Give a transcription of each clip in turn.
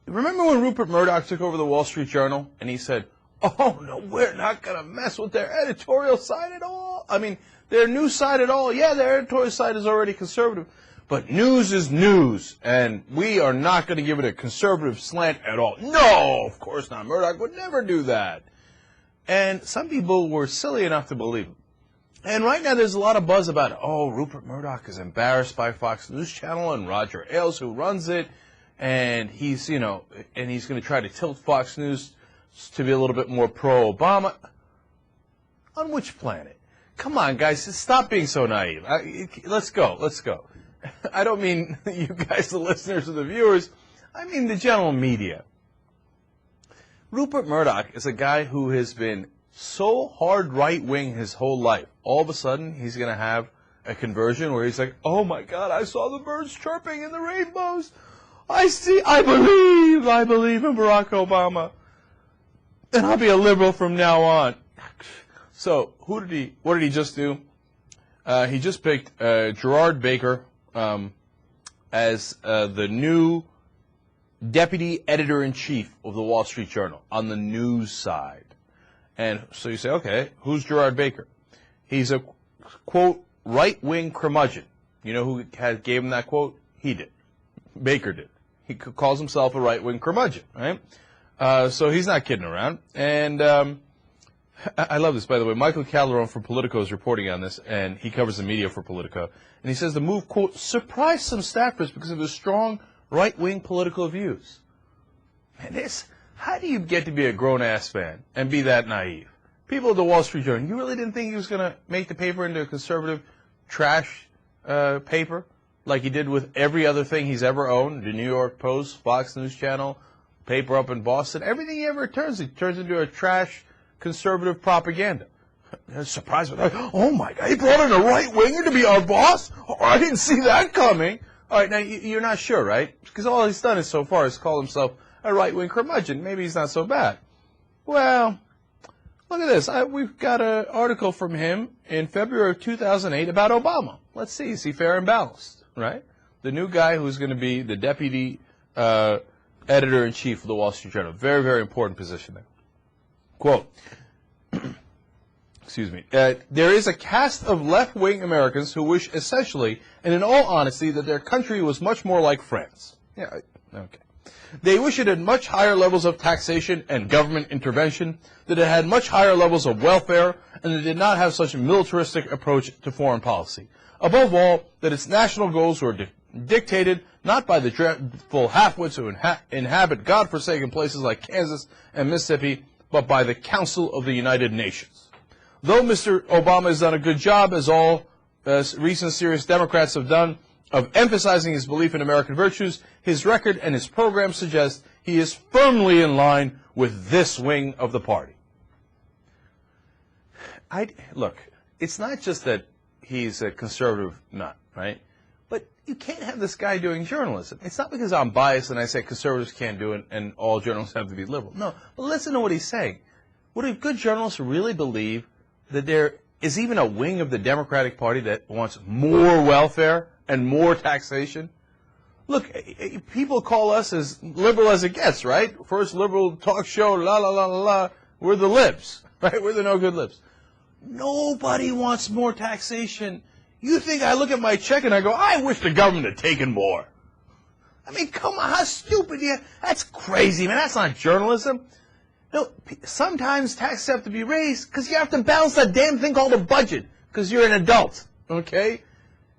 remember when Rupert Murdoch took over the Wall Street Journal and he said, "Oh no, we're not going to mess with their editorial side at all. I mean, their news side at all. Yeah, their editorial side is already conservative, but news is news, and we are not going to give it a conservative slant at all." No, of course not. Murdoch would never do that. And some people were silly enough to believe him. And right now there's a lot of buzz about, oh, Rupert Murdoch is embarrassed by Fox News Channel and Roger Ailes, who runs it, and he's, and he's going to try to tilt Fox News to be a little bit more pro-Obama. On which planet? Come on, guys, stop being so naive. Let's go. I don't mean you guys, the listeners or the viewers. I mean the general media. Rupert Murdoch is a guy who has been so hard right-wing his whole life. All of a sudden, he's going to have a conversion where he's like, oh my God, I saw the birds chirping in the rainbows. I believe in Barack Obama. And I'll be a liberal from now on. So, what did he just do? He just picked Gerard Baker as the new deputy editor-in-chief of the Wall Street Journal on the news side. And so you say, okay, who's Gerard Baker? He's a, quote, right-wing curmudgeon. You know who gave him that quote? He did. Baker did. He calls himself a right-wing curmudgeon, right? So he's not kidding around. And I love this, by the way. Michael Calderon from Politico is reporting on this, and he covers the media for Politico. And he says the move, quote, surprised some staffers because of his strong right-wing political views. Man, how do you get to be a grown-ass man and be that naive? People at the Wall Street Journal, you really didn't think he was going to make the paper into a conservative trash paper like he did with every other thing he's ever owned, the New York Post, Fox News Channel, paper up in Boston. Everything he ever turns, it turns into a trash conservative propaganda. Surprised with that. Oh, my God, he brought in a right-winger to be our boss? Oh, I didn't see that coming. All right, now, you're not sure, right? Because all he's done so far is call himself a right-wing curmudgeon. Maybe he's not so bad. Well, look at this. We've got an article from him in February of 2008 about Obama. Let's see. Is he fair and balanced, right? The new guy who's going to be the deputy editor-in-chief of the Wall Street Journal. Very, very important position there. Quote, excuse me, there is a cast of left-wing Americans who wish essentially, and in all honesty, that their country was much more like France. Yeah, okay. They wish it had much higher levels of taxation and government intervention, that it had much higher levels of welfare, and that it did not have such a militaristic approach to foreign policy. Above all, that its national goals were dictated not by the dreadful half-wits who inhabit godforsaken places like Kansas and Mississippi, but by the Council of the United Nations. Though Mr. Obama has done a good job, as all recent serious Democrats have done, of emphasizing his belief in American virtues, his record and his program suggest he is firmly in line with this wing of the party. Look, it's not just that he's a conservative nut, right? But you can't have this guy doing journalism. It's not because I'm biased and I say conservatives can't do it and all journalists have to be liberal. No, but listen to what he's saying. Would a good journalist really believe that there is even a wing of the Democratic Party that wants more welfare and more taxation? Look, people call us as liberal as it gets, right? First liberal talk show, la, la, la, la, la. We're the libs, right? We're the no-good libs. Nobody wants more taxation. You think I look at my check and I go, I wish the government had taken more. I mean, come on, how stupid you are. That's crazy, man. That's not journalism. No, sometimes taxes have to be raised because you have to balance that damn thing called a budget because you're an adult, okay?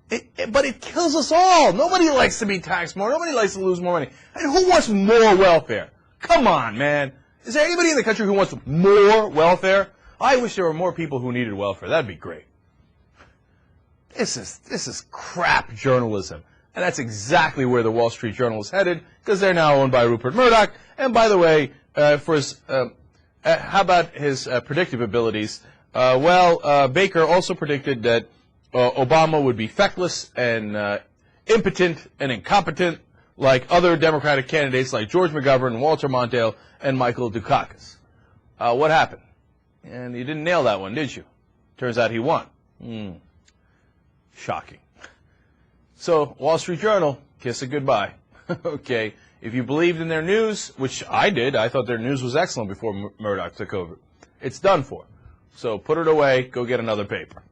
But it kills us all. Nobody likes to be taxed more. Nobody likes to lose more money. And who wants more welfare? Come on, man. Is there anybody in the country who wants more welfare? I wish there were more people who needed welfare. That'd be great. This is crap journalism. And that's exactly where the Wall Street Journal is headed, because they're now owned by Rupert Murdoch. And by the way, for his, how about his predictive abilities? Baker also predicted that Obama would be feckless and impotent and incompetent like other Democratic candidates like George McGovern, Walter Mondale, and Michael Dukakis. What happened? And you didn't nail that one, did you? Turns out he won. Shocking. So, Wall Street Journal, kiss it goodbye. Okay, If you believed in their news, which I did, I thought their news was excellent before Murdoch took over, it's done for. So put it away, go get another paper.